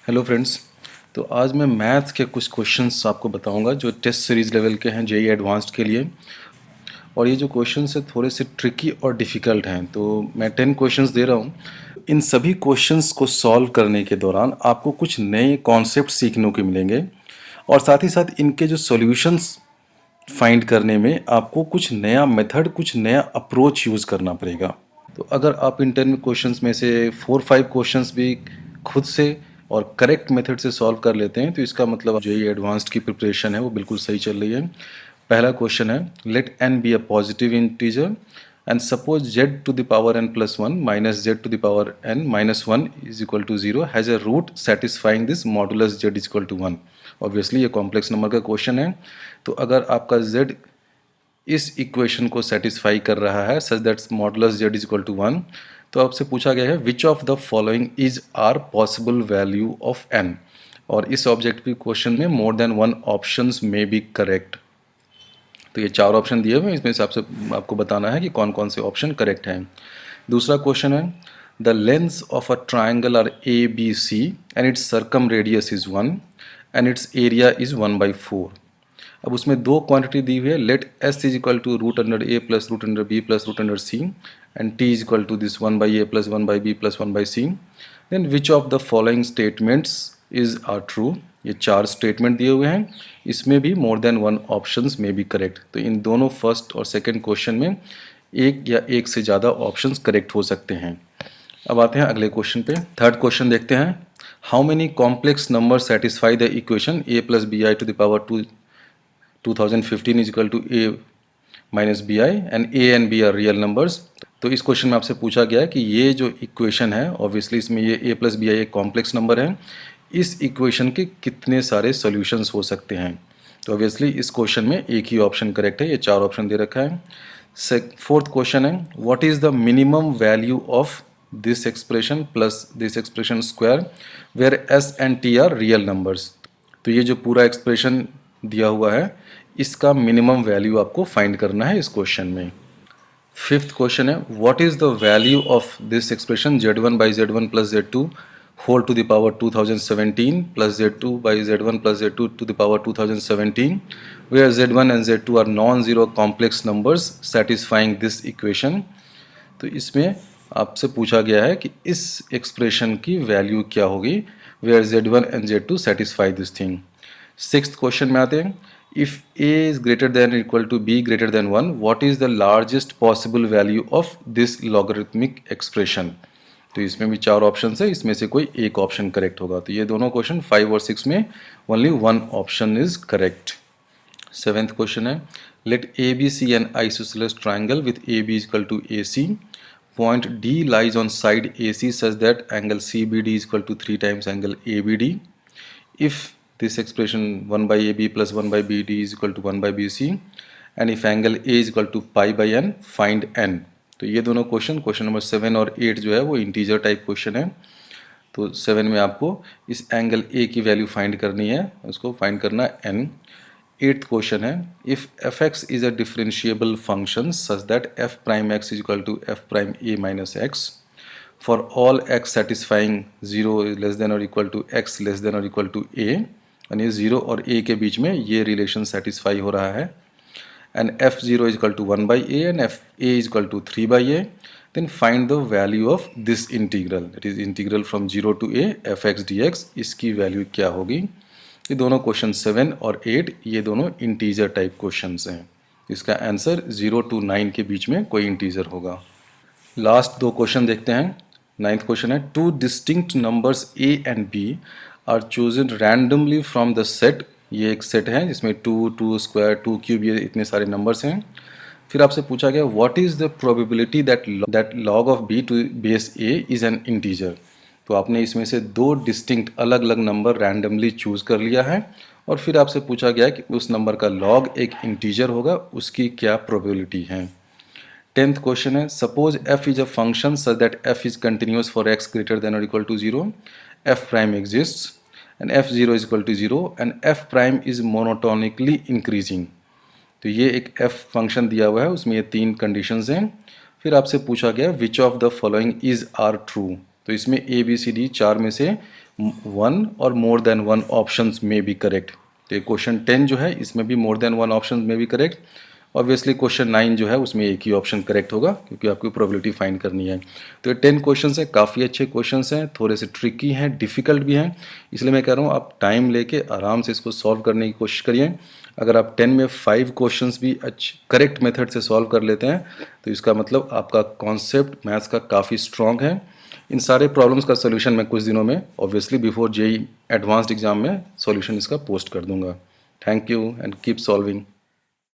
Hello friends. तो आज मैं मैथ्स के कुछ क्वेश्चंस आपको बताऊंगा जो टेस्ट सीरीज़ लेवल के हैं जेई एडवांस्ड के लिए। और ये जो क्वेश्चंस है थोड़े से ट्रिकी और डिफ़िकल्ट हैं, तो मैं 10 क्वेश्चंस दे रहा हूँ। इन सभी क्वेश्चंस को सॉल्व करने के दौरान आपको कुछ नए कॉन्सेप्ट सीखने को मिलेंगे और साथ ही साथ इनके जो सॉल्यूशंस फाइंड करने में आपको कुछ नया मेथड, कुछ नया अप्रोच यूज़ करना पड़ेगा। तो अगर आप इन 10 क्वेश्चंस में से 4-5 क्वेश्चंस भी खुद से और करेक्ट मेथड से सॉल्व कर लेते हैं तो इसका मतलब जेईई एडवांस्ड की प्रिपरेशन है वो बिल्कुल सही चल रही है। पहला क्वेश्चन है, let n be a positive integer and suppose z to the power n plus one minus z to the power n minus one is equal to zero has a root satisfying this modulus z is equal to one. Obviously ये complex number का question है, तो अगर आपका z इस equation को satisfy कर रहा है such that modulus z is equal to one, तो आपसे पूछा गया है which of the following is are possible value of n। और इस ऑब्जेक्टिव क्वेश्चन में मोर देन वन ऑप्शंस में बी करेक्ट। तो ये 4 ऑप्शन दिए हुए हैं, इसमें से आपसे आपको बताना है कि कौन कौन से ऑप्शन करेक्ट हैं। दूसरा क्वेश्चन है, the lengths of a triangle are A B C and its circumradius is 1 and its area is 1/4। अब उसमें दो क्वांटिटी दी हुई है, let S is equal to root under A plus root under B plus root under C and T is equal to this 1/a plus 1/b plus 1/c। Then which of the following statements is are true. ये 4 statement दिए हुए हैं, इसमें भी मोर than one options में be correct. तो इन दोनों first और सेकंड क्वेश्चन में एक या एक से ज़्यादा ऑप्शंस करेक्ट हो सकते हैं। अब आते हैं अगले क्वेश्चन पे। थर्ड क्वेश्चन देखते हैं, how many complex number satisfy the equation a plus B I to the power 2015 is equal to a minus B I and a and b are real numbers. तो इस question में आपसे पूछा गया है कि ये जो इक्वेशन है, ऑब्वियसली इसमें ये a प्लस बी आई एक कॉम्प्लेक्स नंबर है, इस इक्वेशन के कितने सारे सॉल्यूशंस हो सकते हैं। तो ऑब्वियसली इस क्वेश्चन में एक ही ऑप्शन करेक्ट है, ये 4 ऑप्शन दे रखा है। फोर्थ क्वेश्चन है, what is the minimum value of this expression plus this expression square where s and t are real numbers. तो ये जो पूरा एक्सप्रेशन दिया हुआ है इसका मिनिमम वैल्यू आपको फाइंड करना है इस क्वेश्चन में। फिफ्थ क्वेश्चन है, what is the value of this expression z1 by z1 plus z2 whole to the power 2017 plus z2 by z1 plus z2 to the power 2017 where z1 and z2 are non zero complex numbers satisfying this equation. तो इसमें आपसे पूछा गया है कि इस expression की value क्या होगी where z1 and z2 satisfy this thing. Sixth question में आते हैं, if a is greater than equal to b greater than 1 what is the largest possible value of this logarithmic expression. तो इसमें भी 4 option है, इसमें से कोई एक ऑप्शन करेक्ट होगा। तो ये दोनों क्वेश्चन 5 और 6 में only one option is correct. Seventh question है, let A B C an isosceles triangle with A B equal to A C point D lies on side AC such that angle CBD is equal to 3 times angle ABD. If this expression 1 by AB plus 1 by BD is equal to 1 by BC and if angle A is equal to pi by n, find n. तो ये दोनों question number 7 और 8 जो है वो integer type question है। तो 7 में आपको इस एंगल A की वैल्यू फाइंड करनी है, उसको फाइंड करना है n। एट्थ क्वेश्चन है, if F X is a differentiable function such that F prime X is equal to F prime A minus X for all X satisfying zero less than और equal to X less than और equal to A, यानी zero और ए के बीच में ये relation satisfy हो रहा है, and F zero is equal to 1 by A and F A is equal to 3 by A, then find the value of this integral, that is integral from zero to A F X D X, इसकी value क्या होगी। ये दोनों question 7 और 8 ये दोनों integer type questions हैं। इसका आंसर 0 to 9 के बीच में कोई इंटीजर होगा। लास्ट 2 क्वेश्चन देखते हैं। नाइन्थ क्वेश्चन है, two distinct numbers a and b are chosen randomly from the set. ये एक सेट है जिसमें 2 स्क्वायर 2 क्यूब ये इतने सारे नंबर्स हैं। फिर आपसे पूछा गया what is the probability that log of b to base a is an integer. तो आपने इसमें से 2 डिस्टिंक्ट अलग अलग नंबर रैंडमली चूज़ कर लिया है और फिर आपसे पूछा गया कि उस नंबर का लॉग एक इंटीजर होगा, उसकी क्या प्रोबेबिलिटी है। 10th क्वेश्चन है, suppose f is a function such that f is continuous for x greater than और equal to 0, f prime exists and f0 is equal to 0 and f prime is monotonically increasing. तो ये एक f function दिया हुआ है, उसमें ये 3 conditions हैं। फिर आपसे पूछा गया which of the following is are true. तो इसमें ए बी सी डी 4 में से वन और मोर देन वन ऑप्शंस में बी करेक्ट। तो ये क्वेश्चन 10 जो है इसमें भी मोर देन वन ऑप्शन में बी करेक्ट। ऑब्वियसली क्वेश्चन 9 जो है उसमें एक ही ऑप्शन करेक्ट होगा क्योंकि आपको प्रोबेबिलिटी फाइंड करनी है। तो ये 10 क्वेश्चन है, काफ़ी अच्छे क्वेश्चन हैं, थोड़े से ट्रिकी हैं, डिफ़िकल्ट भी हैं, इसलिए मैं कह रहा हूँ आप टाइम लेके आराम से इसको सॉल्व करने की कोशिश करिए। अगर आप 10 में 5 क्वेश्चंस भी अच्छे करेक्ट मेथड से सॉल्व कर लेते हैं तो इसका मतलब आपका कॉन्सेप्ट मैथ्स का काफ़ी स्ट्रॉन्ग है। इन सारे प्रॉब्लम्स का सोल्यूशन मैं कुछ दिनों में obviously before JEE advanced exam में सॉल्यूशन इसका पोस्ट कर दूंगा। Thank you and keep solving.